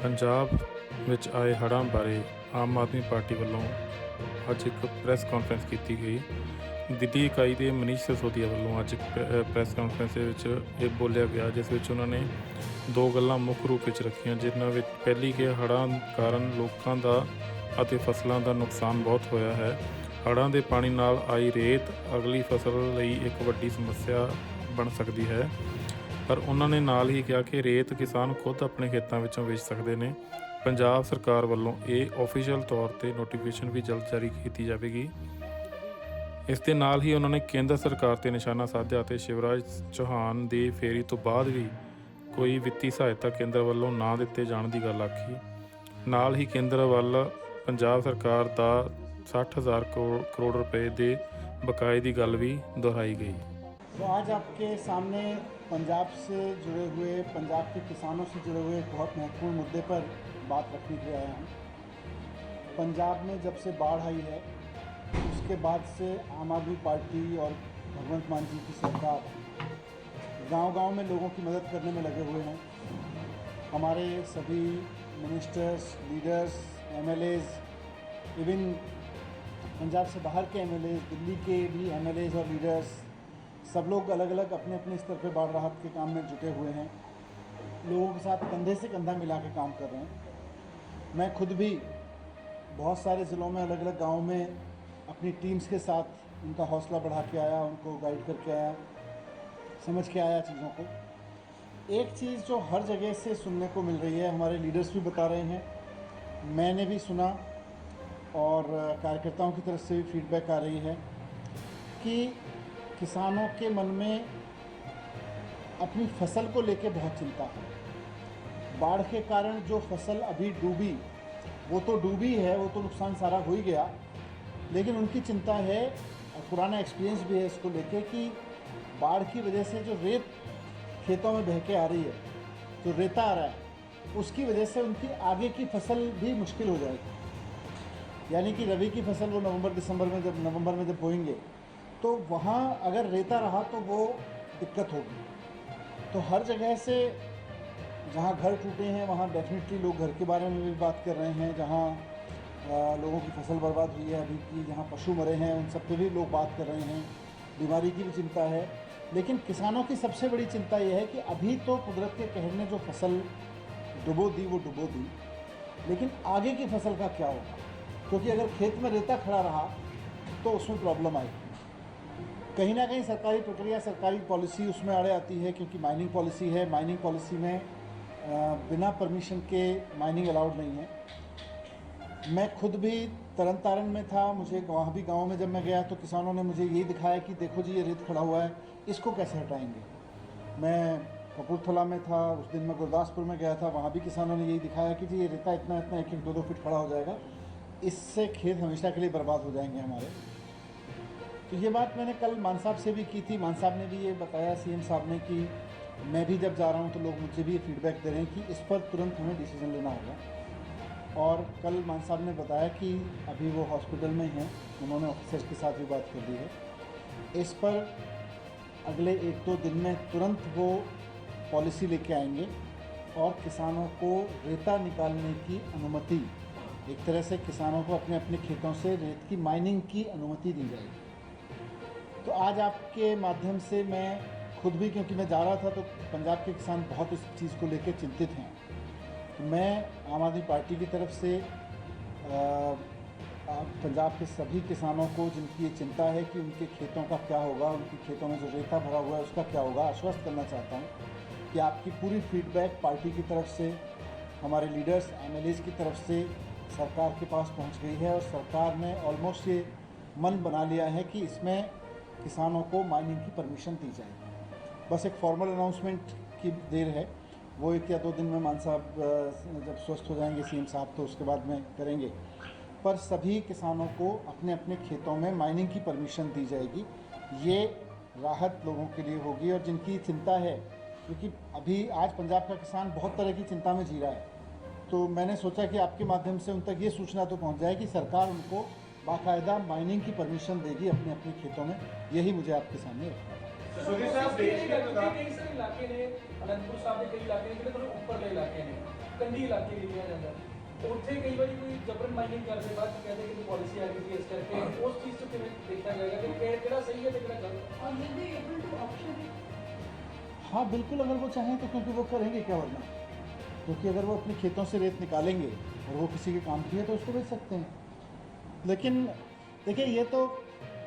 ਪੰਜਾਬ ਵਿੱਚ ਆਏ ਹੜ੍ਹਾਂ ਬਾਰੇ ਆਮ ਆਦਮੀ ਪਾਰਟੀ ਵੱਲੋਂ ਅੱਜ ਇੱਕ ਪ੍ਰੈਸ ਕਾਨਫਰੰਸ ਕੀਤੀ ਗਈ। ਦਿੱਲੀ ਇਕਾਈ ਦੇ ਮਨੀਸ਼ ਸਿਸੋਦੀਆ ਵੱਲੋਂ ਅੱਜ ਇੱਕ ਪ੍ਰੈਸ ਕਾਨਫਰੰਸ ਦੇ ਵਿੱਚ ਇਹ ਬੋਲਿਆ ਗਿਆ, ਜਿਸ ਵਿੱਚ ਉਹਨਾਂ ਨੇ ਦੋ ਗੱਲਾਂ ਮੁੱਖ ਰੂਪ ਵਿੱਚ ਰੱਖੀਆਂ, ਜਿਨ੍ਹਾਂ ਵਿੱਚ ਪਹਿਲੀ ਕਿ ਹੜ੍ਹਾਂ ਕਾਰਨ ਲੋਕਾਂ ਦਾ ਅਤੇ ਫਸਲਾਂ ਦਾ ਨੁਕਸਾਨ ਬਹੁਤ ਹੋਇਆ ਹੈ। ਹੜ੍ਹਾਂ ਦੇ ਪਾਣੀ ਨਾਲ ਆਈ ਰੇਤ ਅਗਲੀ ਫਸਲ ਲਈ ਇੱਕ ਵੱਡੀ ਸਮੱਸਿਆ ਬਣ ਸਕਦੀ ਹੈ, ਪਰ ਉਹਨਾਂ ਨੇ ਨਾਲ ਹੀ ਕਿਹਾ ਕਿ ਰੇਤ ਕਿਸਾਨ ਖੁਦ ਆਪਣੇ ਖੇਤਾਂ ਵਿੱਚੋਂ ਵੇਚ ਸਕਦੇ ਨੇ। ਪੰਜਾਬ ਸਰਕਾਰ ਵੱਲੋਂ ਇਹ ਆਫੀਸ਼ੀਅਲ ਤੌਰ 'ਤੇ ਨੋਟੀਫਿਕੇਸ਼ਨ ਵੀ ਜਲਦ ਜਾਰੀ ਕੀਤੀ ਜਾਵੇਗੀ। ਇਸ ਦੇ ਨਾਲ ਹੀ ਉਹਨਾਂ ਨੇ ਕੇਂਦਰ ਸਰਕਾਰ 'ਤੇ ਨਿਸ਼ਾਨਾ ਸਾਧਿਆ ਅਤੇ ਸ਼ਿਵਰਾਜ ਚੌਹਾਨ ਦੀ ਫੇਰੀ ਤੋਂ ਬਾਅਦ ਵੀ ਕੋਈ ਵਿੱਤੀ ਸਹਾਇਤਾ ਕੇਂਦਰ ਵੱਲੋਂ ਨਾ ਦਿੱਤੇ ਜਾਣ ਦੀ ਗੱਲ ਆਖੀ। ਨਾਲ ਹੀ ਕੇਂਦਰ ਵੱਲ ਪੰਜਾਬ ਸਰਕਾਰ ਦਾ 60,000 ਕਰੋੜ रुपए ਦੇ बकाए की गल भी दोहराई गई। तो आज आपके सामने पंजाब से जुड़े हुए, पंजाब के किसानों से जुड़े हुए एक बहुत महत्वपूर्ण मुद्दे पर बात रखने के लिए आया हूँ। पंजाब में जब से बाढ़ आई है उसके बाद से आम आदमी पार्टी और भगवंत मान जी की सरकार गांव-गांव में लोगों की मदद करने में लगे हुए हैं। हमारे सभी ministers, leaders, MLAs, even Punjab से बाहर के एमएलएज, दिल्ली के भी एमएलएज और लीडर्स, सब लोग अलग अलग अपने अपने स्तर पर बाढ़ राहत के काम में जुटे हुए हैं। लोगों के साथ कंधे से कंधा मिला के काम कर रहे हैं। मैं खुद भी बहुत सारे ज़िलों में अलग अलग गाँव में अपनी टीम्स के साथ उनका हौसला बढ़ा के आया, उनको गाइड करके आया, समझ के आया चीज़ों को। एक चीज़ जो हर जगह से सुनने को मिल रही है, हमारे लीडर्स भी बता रहे हैं, मैंने भी सुना और कार्यकर्ताओं की तरफ से भी फीडबैक आ रही है कि किसानों के मन में अपनी फसल को लेके बहुत चिंता है। बाढ़ के कारण जो फसल अभी डूबी वो तो डूबी है, वो तो नुकसान सारा हो ही गया, लेकिन उनकी चिंता है और पुराना एक्सपीरियंस भी है इसको लेके कि बाढ़ की वजह से जो रेत खेतों में बह के आ रही है, जो रेता आ रहा है, उसकी वजह से उनकी आगे की फसल भी मुश्किल हो जाएगी। यानी कि रबी की फसल वो नवंबर में जब बोएंगे तो वहाँ अगर रेता रहा तो वो दिक्कत होगी। तो हर जगह से जहाँ घर टूटे हैं वहाँ डेफिनेटली लोग घर के बारे में भी बात कर रहे हैं, जहाँ लोगों की फसल बर्बाद हुई है अभी की, जहाँ पशु मरे हैं उन सब पे भी लोग बात कर रहे हैं, बीमारी की भी चिंता है। लेकिन किसानों की सबसे बड़ी चिंता ये है कि अभी तो कुदरत के कहर ने जो फसल डुबो दी वो डुबो दी, लेकिन आगे की फसल का क्या होगा? क्योंकि अगर खेत में रेता खड़ा रहा तो उसमें प्रॉब्लम आएगी। कहीं ना कहीं सरकारी प्रक्रिया, सरकारी पॉलिसी उसमें आड़े आती है, क्योंकि माइनिंग पॉलिसी है। माइनिंग पॉलिसी में बिना परमिशन के माइनिंग अलाउड नहीं है। मैं खुद भी तरन तारण में था, मुझे वहाँ भी गांव में जब मैं गया तो किसानों ने मुझे यही दिखाया कि देखो जी ये रेत खड़ा हुआ है, इसको कैसे हटाएंगे। मैं कपूरथला में था, उस दिन मैं गुरदासपुर में गया था, वहाँ भी किसानों ने यही दिखाया कि जी ये रेता इतना इतना 1-1, 2-2 फीट खड़ा हो जाएगा, इससे खेत हमेशा के लिए बर्बाद हो जाएंगे हमारे। तो ये बात मैंने कल मान साहब से भी की थी। मान साहब ने भी ये बताया, सीएम साहब ने, कि मैं भी जब जा रहा हूँ तो लोग मुझे भी ये फीडबैक दे रहे हैं कि इस पर तुरंत हमें डिसीजन लेना होगा। और कल मान साहब ने बताया कि अभी वो हॉस्पिटल में हैं, उन्होंने ऑफिसर्स के साथ भी बात कर दी है। इस पर अगले 1-2 दिन में तुरंत वो पॉलिसी लेके आएंगे और किसानों को रेता निकालने की अनुमति, एक तरह से किसानों को अपने अपने खेतों से रेत की माइनिंग की अनुमति दी जाएगी। तो आज आपके माध्यम से मैं खुद भी, क्योंकि मैं जा रहा था तो पंजाब के किसान बहुत इस चीज़ को लेकर चिंतित हैं, तो मैं आम आदमी पार्टी की तरफ से पंजाब के सभी किसानों को जिनकी ये चिंता है कि उनके खेतों का क्या होगा, उनके खेतों में जो रेता भरा हुआ है उसका क्या होगा, आश्वस्त करना चाहता हूँ कि आपकी पूरी फीडबैक पार्टी की तरफ से, हमारे लीडर्स, एमएलएज की तरफ से सरकार के पास पहुंच गई है और सरकार ने ऑलमोस्ट ये मन बना लिया है कि इसमें किसानों को माइनिंग की परमिशन दी जाएगी। बस एक फॉर्मल अनाउंसमेंट की देर है, वो 1 या 2 दिन में मान साहब जब स्वस्थ हो जाएंगे सीएम साहब तो उसके बाद में करेंगे। पर सभी किसानों को अपने अपने खेतों में माइनिंग की परमिशन दी जाएगी। ये राहत लोगों के लिए होगी। और जिनकी चिंता है, क्योंकि अभी आज पंजाब का किसान बहुत तरह की चिंता में जी रहा है, तो मैंने सोचा कि आपके माध्यम से उन तक ये सूचना तो पहुंच जाए कि सरकार उनको बाकायदा माइनिंग की परमिशन देगी अपने अपने खेतों में। यही मुझे आपके सामने रखना है। देश के इलाके ने, अनंतपुर साहब के कई इलाके ने, ऊपर के इलाके ने ਕੰਢੀ ਇਲਾਕੇ ਲਈ ਕਿਹਾ ਜਾਂਦਾ ਉੱਥੇ ਕਈ ਵਾਰੀ ਕੋਈ ਜਬਰਨ ਮਾਈਨਿੰਗ ਕਰਦੇ ਬਾਅਦ ਕਹਿੰਦੇ ਕਿ ਪਾਲਿਸੀ ਆ ਗਈ ਸੀ ਇਸ ਕਰਕੇ ਉਸ ਚੀਜ਼ ਤੋਂ ਕਿਵੇਂ ਦੇਖਿਆ ਜਾਏਗਾ ਕਿ ਕਿਹੜਾ ਸਹੀ ਹੈ ਤੇ ਕਿਹੜਾ ਗਲਤ और will be able to auction it? हाँ बिल्कुल, अगर वो चाहें तो, क्योंकि वो करेंगे क्या वरना, क्योंकि अगर वो अपने खेतों से रेत निकालेंगे और वो किसी के काम की है तो उसको बेच सकते हैं। लेकिन देखिए, ये तो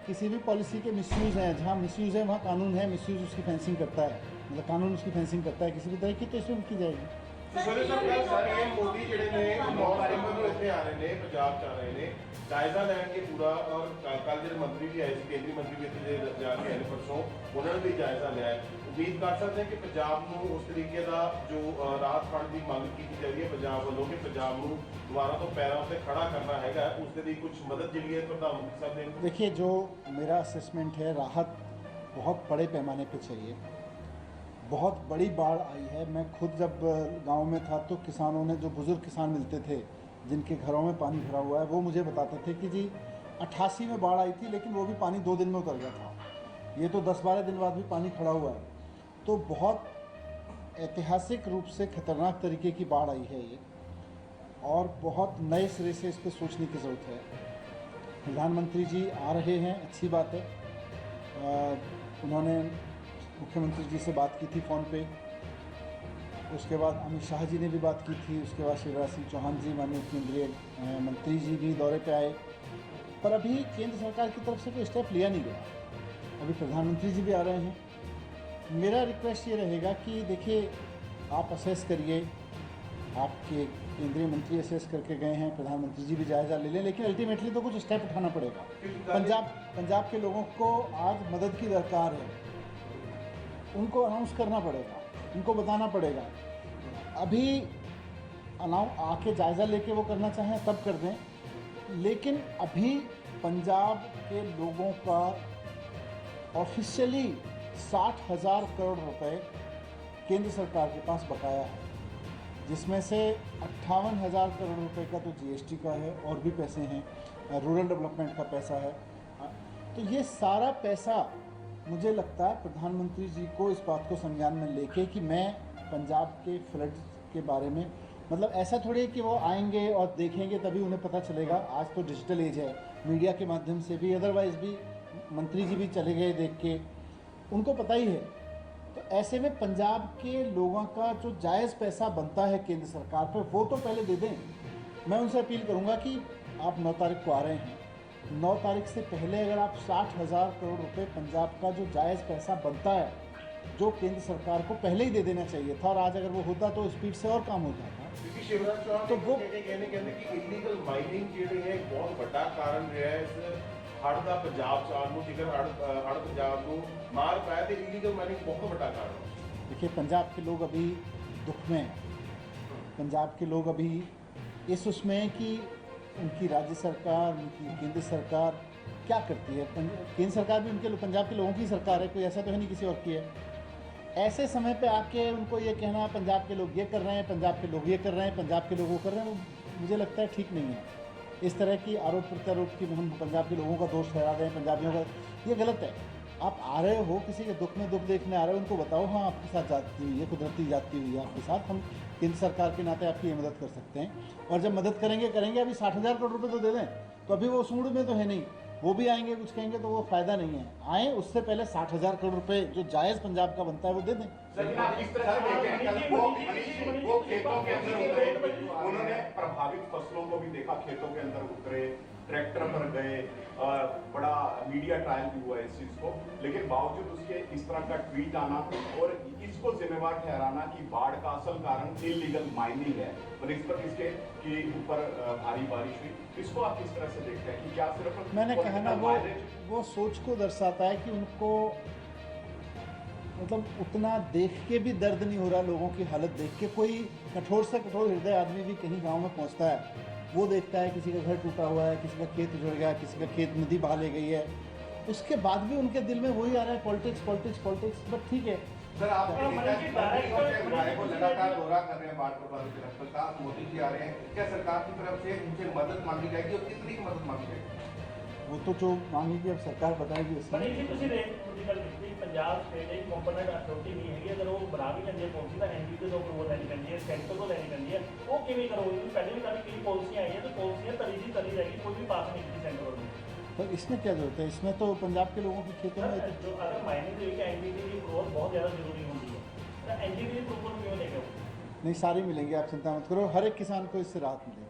किसी भी पॉलिसी के मिसयूज़ हैं, जहाँ मिसयूज़ है वहाँ कानून है, मिसयूज़ उसकी फेंसिंग करता है, मतलब कानून उसकी फेंसिंग करता है किसी भी तरह की, तो इसमें की जाएगी। ਸਾਰੇ ਮੋਦੀ ਜਿਹੜੇ ਨੇ 9 ਨਵੰਬਰ ਨੂੰ ਇੱਥੇ ਆ ਰਹੇ ਨੇ, ਪੰਜਾਬ ਚ ਆ ਰਹੇ ਨੇ, ਜਾਇਜ਼ਾ ਲੈਣਗੇ ਪੂਰਾ। ਔਰ ਕੱਲ ਜਿਹੜੇ ਮੰਤਰੀ ਵੀ ਆਏ ਸੀ, ਕੇਂਦਰੀ ਮੰਤਰੀ ਵੀ ਇੱਥੇ ਜਾ ਕੇ ਆਏ ਨੇ ਪਰਸੋਂ, ਉਹਨਾਂ ਨੇ ਵੀ ਜਾਇਜ਼ਾ ਲਿਆ ਹੈ। ਉਮੀਦ ਕਰ ਸਕਦੇ ਹਾਂ ਕਿ ਪੰਜਾਬ ਨੂੰ ਉਸ ਤਰੀਕੇ ਦਾ ਜੋ ਰਾਹਤ ਫੰਡ ਦੀ ਮੰਗ ਕੀਤੀ ਜਾ ਰਹੀ ਹੈ ਪੰਜਾਬ ਵੱਲੋਂ, ਕਿ ਪੰਜਾਬ ਨੂੰ ਦੁਬਾਰਾ ਤੋਂ ਪੈਰਾਂ ਉੱਤੇ ਖੜਾ ਕਰਨਾ ਹੈਗਾ, ਉਸ ਦੇ ਲਈ ਕੁਝ ਮਦਦ ਜਿਹੜੀ ਹੈ ਪ੍ਰਧਾਨਮੰਤਰੀ ਸਾਹਿਬ ਨੇ। देखिए, जो मेरा असेसमेंट है, राहत बहुत बड़े पैमाने पे चाहिए। बहुत बड़ी बाढ़ आई है। मैं खुद जब गांव में था तो किसानों ने, जो बुज़ुर्ग किसान मिलते थे जिनके घरों में पानी भरा हुआ है, वो मुझे बताते थे कि जी 88 में बाढ़ आई थी, लेकिन वो भी पानी 2 दिन में उतर गया था। ये तो 10-12 दिन बाद भी पानी खड़ा हुआ है। तो बहुत ऐतिहासिक रूप से ख़तरनाक तरीके की बाढ़ आई है ये, और बहुत नए सिरे से इस पर सोचने की ज़रूरत है। प्रधानमंत्री जी आ रहे हैं, अच्छी बात है। उन्होंने मुख्यमंत्री जी से बात की थी फ़ोन पे, उसके बाद अमित शाह जी ने भी बात की थी, उसके बाद शिवराज सिंह चौहान जी, माननीय केंद्रीय मंत्री जी भी दौरे पे आए, पर अभी केंद्र सरकार की तरफ से कोई स्टेप लिया नहीं गया। अभी प्रधानमंत्री जी भी आ रहे हैं। मेरा रिक्वेस्ट ये रहेगा कि देखिए, आप असेस करिए, आपके केंद्रीय मंत्री असेस करके गए हैं, प्रधानमंत्री जी भी जायज़ा ले लें, लेकिन अल्टीमेटली तो कुछ स्टेप उठाना पड़ेगा। पंजाब के लोगों को आज मदद की दरकार है, उनको अनाउंस करना पड़ेगा, उनको बताना पड़ेगा। अभी आके जायज़ा लेके वो करना चाहें तब कर दें, लेकिन अभी पंजाब के लोगों का ऑफिशियली 60,000 करोड़ रुपए केंद्र सरकार के पास बकाया है, जिसमें से 58,000 करोड़ रुपए का तो जीएसटी का है, और भी पैसे हैं, रूरल डेवलपमेंट का पैसा है। तो ये सारा पैसा मुझे लगता है प्रधानमंत्री जी को इस बात को संज्ञान में लेके कि मैं पंजाब के फ्लड के बारे में, मतलब ऐसा थोड़ी है कि वो आएंगे और देखेंगे तभी उन्हें पता चलेगा। आज तो डिजिटल एज है, मीडिया के माध्यम से भी, अदरवाइज़ भी मंत्री जी भी चले गए देख के, उनको पता ही है। तो ऐसे में पंजाब के लोगों का जो जायज़ पैसा बनता है केंद्र सरकार पर, वो तो पहले दे दें। मैं उनसे अपील करूँगा कि आप 9 तारीख को आ रहे हैं, 9 तारीख से पहले अगर आप 60,000 करोड़ रुपए पंजाब का जो जायज़ पैसा बनता है, जो केंद्र सरकार को पहले ही दे देना चाहिए था, और आज अगर वो होता तो स्पीड से और काम होता था। क्योंकि शिवराज चौहान तो वो कहते कि इलीगल माइनिंग ਜਿਹੜੀ ਹੈ ਇੱਕ ਬਹੁਤ ਵੱਡਾ ਕਾਰਨ ਰਿਹਾ ਹੈ ਇਸ ਹੜ੍ਹ ਦਾ ਪੰਜਾਬ ਚਾਰ ਨੂੰ। ਜੇਕਰ ਹੜ੍ਹ ਪੰਜਾਬ ਨੂੰ ਮਾਰ ਪਾਇਆ ਤੇ ਇਲੀਗਲ ਮਾइनिंग बहुत बड़ा कारण है। देखिए, पंजाब के लोग अभी दुख में हैं। पंजाब के लोग अभी इस उसमें हैं कि उनकी राज्य सरकार, उनकी केंद्र सरकार क्या करती है। केंद्र सरकार भी उनके पंजाब के लोगों की सरकार है, कोई ऐसा तो है नहीं किसी और की है। ऐसे समय पे आके उनको ये कहना पंजाब के लोग ये कर रहे हैं, पंजाब के लोग ये कर रहे हैं, पंजाब के लोग वो कर रहे हैं, वो मुझे लगता है ठीक नहीं है। इस तरह की आरोप प्रत्यारोप की हम पंजाब के लोगों का दोष ठहरा रहे हैं, पंजाबियों का, ये गलत है। आप आ रहे हो, किसी के दुख में दुख देखने आ रहे हो, उनको बताओ हाँ आपके साथ जाती हुई है, कुदरती जाती हुई है आपके साथ, हम केंद्र सरकार के नाते आपकी ये मदद कर सकते हैं। और जब मदद करेंगे अभी 60,000 करोड़ रुपये तो दे दें, तो अभी वो सूंड में तो है नहीं, वो भी आएंगे कुछ कहेंगे तो वो फ़ायदा नहीं है। आए उससे पहले 60,000 करोड़ रुपए जो जायज़ पंजाब का बनता है वो दे दें। लेकिन आप इस तरह से देखते हैं कि वो खेतों के अंदर उतरे, उन्होंने प्रभावित फसलों को भी देखा, खेतों के अंदर उतरे, ट्रैक्टर पर गए, बड़ा मीडिया ट्रायल भी हुआ इस चीज को, लेकिन बावजूद उसके इस तरह का ट्वीट आना और इसको जिम्मेवार ठहराना कि बाढ़ का असल कारण इलीगल माइनिंग है और इस पर इसके के ऊपर भारी बारिश हुई, इसको आप किस तरह से देखते हैं कि क्या सिर्फ मैंने कहा ना, वो सोच को दर्शाता है कि उनको मतलब उतना देख के भी दर्द नहीं हो रहा लोगों की हालत देख के। कोई कठोर से कठोर हृदय आदमी भी कहीं गांव में पहुंचता है, वो देखता है किसी का घर टूटा हुआ है, किसी का खेत उजड़ गया, किसी का खेत नदी बहा ले गई है, उसके बाद भी उनके दिल में वही आ रहा है पॉलिटिक्स पॉलिटिक्स पॉलिटिक्स। बट ठीक है सर, आप को लगातार दौरा कर रहे हैं, बाढ़ प्रभावित इलाकों, मोदी जी आ रहे हैं, क्या सरकार की तरफ से उनसे मदद मांगी जाएगी और कितनी मदद मांगी जाएगी? वो तो जो मांगेगी अब सरकार बताएगी ਪਰ उसमें। ਇਹ ਜੀ ਤੁਸੀਂ ਰੇਟ ਦੀ ਗੱਲ ਕੀਤੀ ਪੰਜਾਬ ਸਟੇਟ ਇੱਕ ਕੰਪੋਨੈਂਟ ਅਥਾਰਟੀ ਨਹੀਂ ਹੈਗੀ ਅਗਰ ਉਹ ਬਣਾ ਵੀ ਲੈਂਦੀ ਹੈ ਪਾਲਿਸੀ ਤਾਂ ਐਨਜੀਟੀ ਤੋਂ ਅਪਰੂਵਲ ਲੈਣੀ ਪੈਂਦੀ ਹੈ ਸੈਂਟਰ ਤੋਂ ਲੈਣੀ ਪੈਂਦੀ ਹੈ ਉਹ ਕਿਵੇਂ ਕਰੋਗੇ ਤੁਸੀਂ ਪਹਿਲੇ ਵੀ ਕਾਫੀ ਕਈ ਪਾਲਿਸੀਆਂ ਆਈਆਂ ਤੇ ਪਾਲਿਸੀਆਂ ਤਰੀ ਦੀ ਤਰੀ ਰਹਿ ਗਈ ਕੋਈ ਵੀ ਪਾਸ ਨਹੀਂ ਕੀਤੀ ਸੈਂਟਰ ਵੱਲੋਂ तो इसमें क्या जरूरत है, इसमें तो पंजाब के लोगों के खेतों में ਸਰ ਜੋ ਅਗਰ ਮਾਈਨਿੰਗ ਦੇ ਵਿੱਚ ਐਨਜੀਟੀ ਦੀ ਅਪਰੂਵਲ ਬਹੁਤ ਜ਼ਿਆਦਾ ਜ਼ਰੂਰੀ ਹੁੰਦੀ ਹੈ ਤਾਂ ਐਨਜੀਟੀ ਦੀ ਅਪਰੂਵਲ ਕਿਉਂ ਲੈ ਕੇ ਆਓ नहीं सारी मिलेंगी, आप चिंता मत करो, हर एक किसान को इससे राहत मिलेगी।